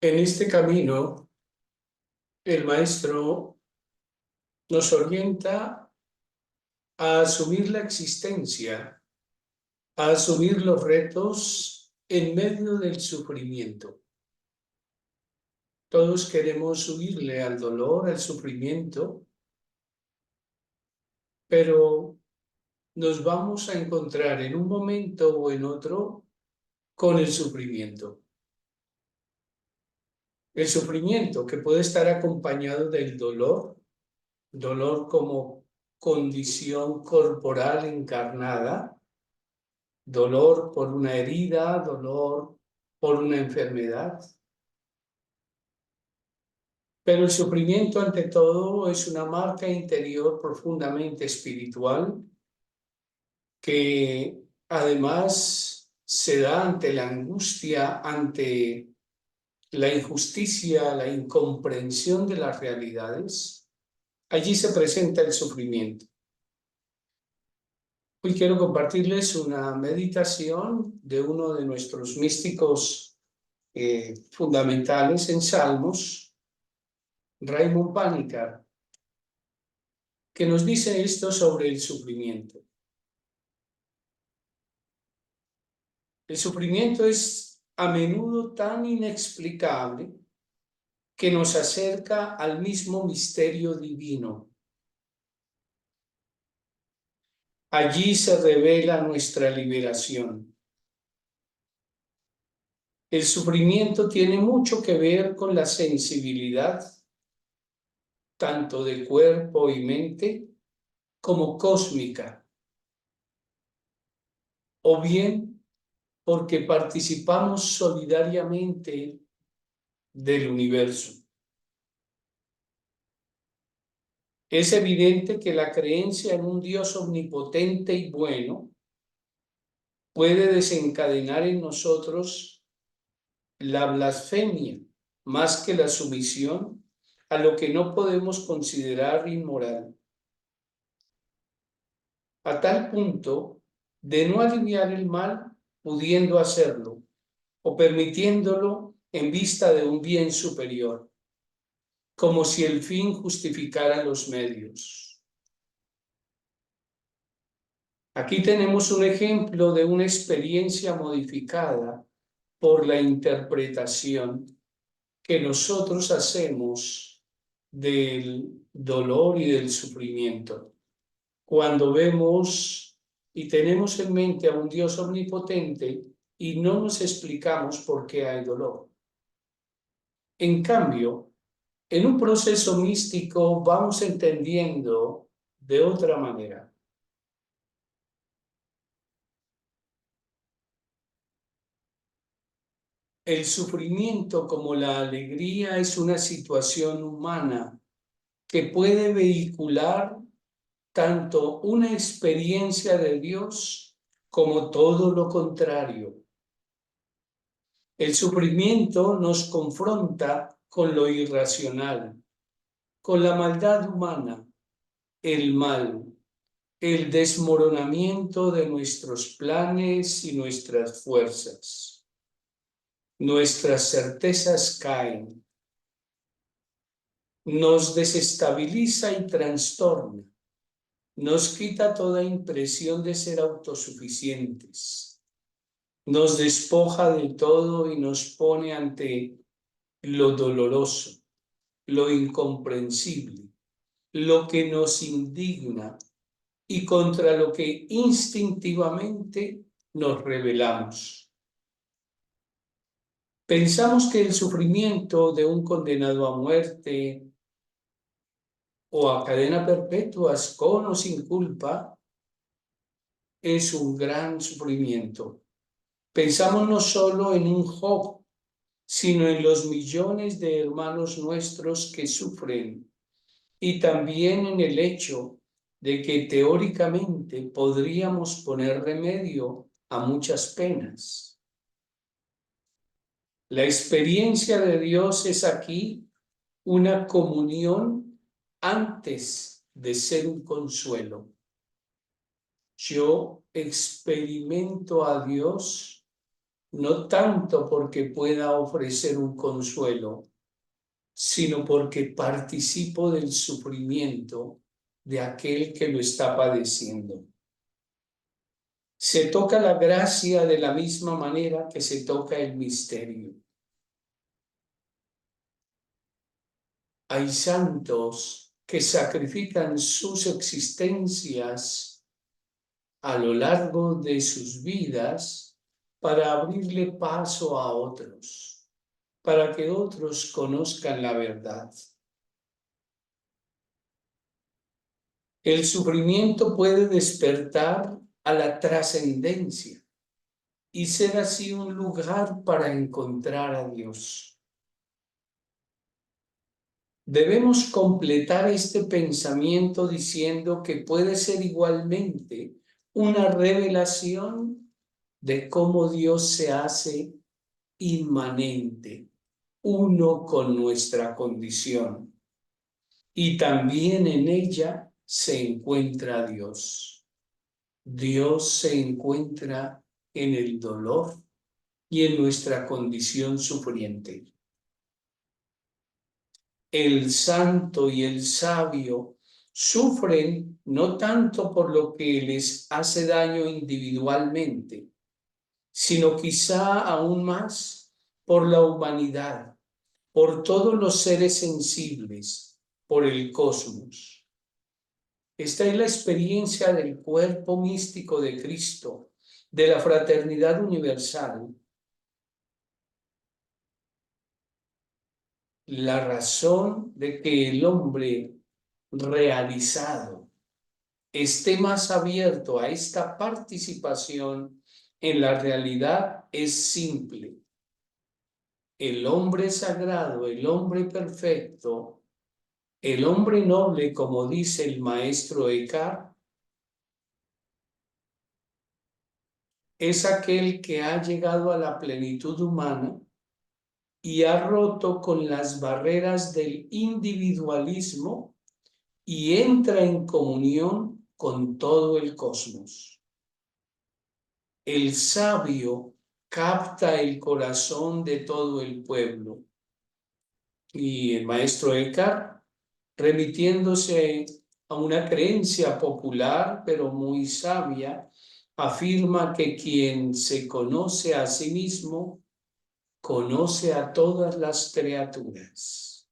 En este camino, el maestro nos orienta a asumir la existencia, a asumir los retos en medio del sufrimiento. Todos queremos huirle al dolor, al sufrimiento, pero nos vamos a encontrar en un momento o en otro con el sufrimiento. El sufrimiento que puede estar acompañado del dolor, dolor como condición corporal encarnada, dolor por una herida, dolor por una enfermedad. Pero el sufrimiento, ante todo, es una marca interior profundamente espiritual que además se da ante la angustia, ante la injusticia, la incomprensión de las realidades. Allí se presenta el sufrimiento. Hoy quiero compartirles una meditación de uno de nuestros místicos fundamentales en Salmos, Raymond Panikkar, que nos dice esto sobre el sufrimiento. El sufrimiento es a menudo tan inexplicable que nos acerca al mismo misterio divino. Allí se revela nuestra liberación. El sufrimiento tiene mucho que ver con la sensibilidad, tanto de cuerpo y mente, como cósmica, o bien porque participamos solidariamente del universo. Es evidente que la creencia en un Dios omnipotente y bueno puede desencadenar en nosotros la blasfemia más que la sumisión a lo que no podemos considerar inmoral, a tal punto de no aliviar el mal pudiendo hacerlo o permitiéndolo en vista de un bien superior, como si el fin justificara los medios. Aquí tenemos un ejemplo de una experiencia modificada por la interpretación que nosotros hacemos del dolor y del sufrimiento. Cuando vemos y tenemos en mente a un Dios omnipotente y no nos explicamos por qué hay dolor. En cambio, en un proceso místico vamos entendiendo de otra manera. El sufrimiento, como la alegría, es una situación humana que puede vehicular tanto una experiencia de Dios como todo lo contrario. El sufrimiento nos confronta con lo irracional, con la maldad humana, el mal, el desmoronamiento de nuestros planes y nuestras fuerzas. Nuestras certezas caen, nos desestabiliza y trastorna, nos quita toda impresión de ser autosuficientes, nos despoja de todo y nos pone ante lo doloroso, lo incomprensible, lo que nos indigna y contra lo que instintivamente nos rebelamos. Pensamos que el sufrimiento de un condenado a muerte o a cadena perpetua, con o sin culpa, es un gran sufrimiento. Pensamos no solo en un Job, sino en los millones de hermanos nuestros que sufren, y también en el hecho de que teóricamente podríamos poner remedio a muchas penas. La experiencia de Dios es aquí una comunión antes de ser un consuelo. Yo experimento a Dios no tanto porque pueda ofrecer un consuelo, sino porque participo del sufrimiento de aquel que lo está padeciendo. Se toca la gracia de la misma manera que se toca el misterio. Hay santos que sacrifican sus existencias a lo largo de sus vidas para abrirle paso a otros, para que otros conozcan la verdad. El sufrimiento puede despertar a la trascendencia y ser así un lugar para encontrar a Dios. Debemos completar este pensamiento diciendo que puede ser igualmente una revelación de cómo Dios se hace inmanente, uno con nuestra condición, y también en ella se encuentra Dios. Dios se encuentra en el dolor y en nuestra condición sufriente. El santo y el sabio sufren no tanto por lo que les hace daño individualmente, sino quizá aún más por la humanidad, por todos los seres sensibles, por el cosmos. Esta es la experiencia del cuerpo místico de Cristo, de la fraternidad universal. La razón de que el hombre realizado esté más abierto a esta participación en la realidad es simple. El hombre sagrado, el hombre perfecto, el hombre noble, como dice el maestro Eckhart, es aquel que ha llegado a la plenitud humana y ha roto con las barreras del individualismo y entra en comunión con todo el cosmos. El sabio capta el corazón de todo el pueblo. Y el maestro Eckhart, remitiéndose a una creencia popular, pero muy sabia, afirma que quien se conoce a sí mismo, conoce a todas las criaturas.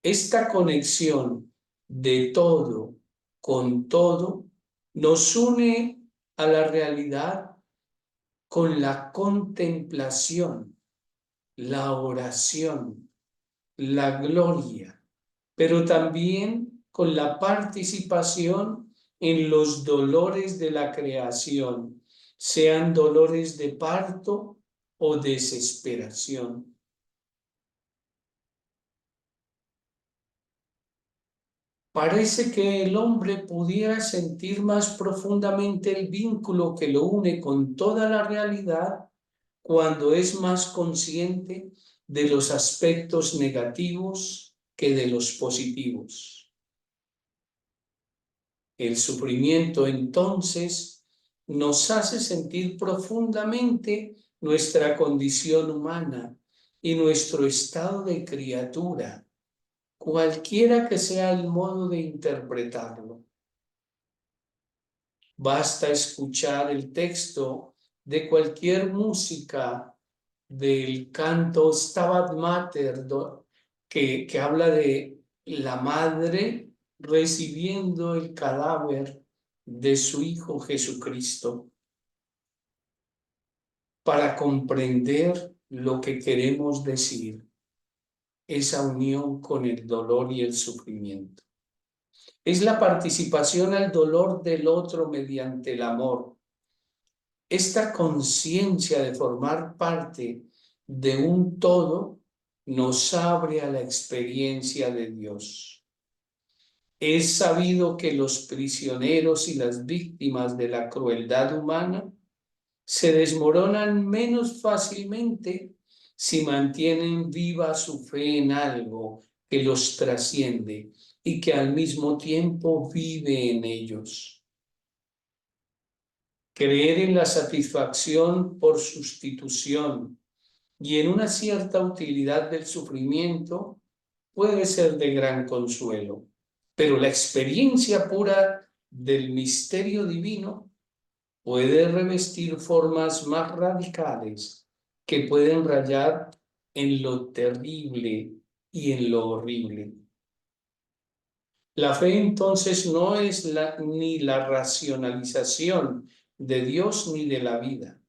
Esta conexión de todo con todo nos une a la realidad con la contemplación, la oración, la gloria, pero también con la participación en los dolores de la creación, sean dolores de parto o desesperación. Parece que el hombre pudiera sentir más profundamente el vínculo que lo une con toda la realidad cuando es más consciente de los aspectos negativos que de los positivos. El sufrimiento entonces nos hace sentir profundamente nuestra condición humana y nuestro estado de criatura, cualquiera que sea el modo de interpretarlo. Basta escuchar el texto de cualquier música del canto Stabat Mater, que habla de la madre recibiendo el cadáver de su Hijo Jesucristo, para comprender lo que queremos decir, esa unión con el dolor y el sufrimiento. Es la participación al dolor del otro mediante el amor. Esta conciencia de formar parte de un todo nos abre a la experiencia de Dios. Es sabido que los prisioneros y las víctimas de la crueldad humana se desmoronan menos fácilmente si mantienen viva su fe en algo que los trasciende y que al mismo tiempo vive en ellos. Creer en la satisfacción por sustitución y en una cierta utilidad del sufrimiento puede ser de gran consuelo, pero la experiencia pura del misterio divino puede revestir formas más radicales que pueden rayar en lo terrible y en lo horrible. La fe entonces no es ni la racionalización de Dios ni de la vida.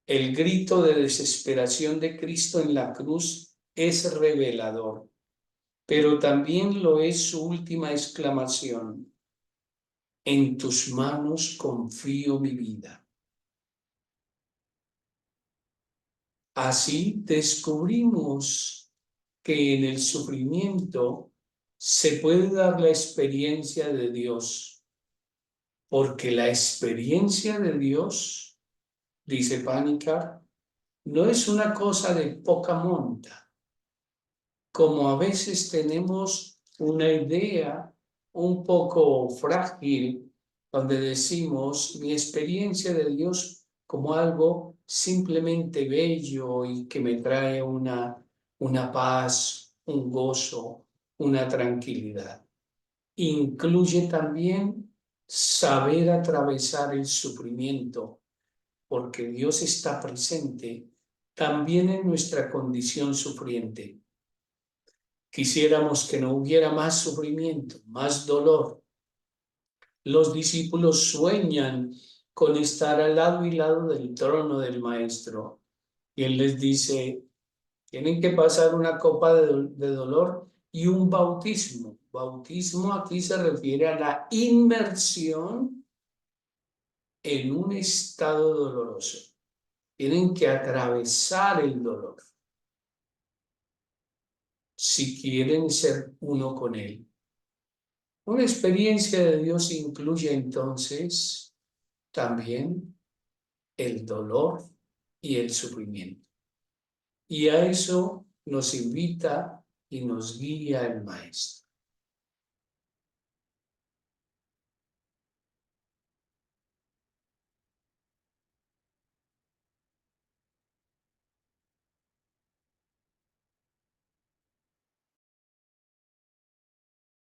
El grito de desesperación de Cristo en la cruz es revelador, pero también lo es su última exclamación: en tus manos confío mi vida. Así descubrimos que en el sufrimiento se puede dar la experiencia de Dios, porque la experiencia de Dios, dice Panikkar, no es una cosa de poca monta, como a veces tenemos una idea un poco frágil, donde decimos mi experiencia de Dios como algo simplemente bello y que me trae una paz, un gozo, una tranquilidad. Incluye también saber atravesar el sufrimiento, porque Dios está presente también en nuestra condición sufriente. Quisiéramos que no hubiera más sufrimiento, más dolor. Los discípulos sueñan con estar al lado y lado del trono del Maestro. Y Él les dice, tienen que pasar una copa de dolor y un bautismo. Bautismo aquí se refiere a la inmersión en un estado doloroso. Tienen que atravesar el dolor si quieren ser uno con Él. Una experiencia de Dios incluye entonces también el dolor y el sufrimiento. Y a eso nos invita y nos guía el Maestro.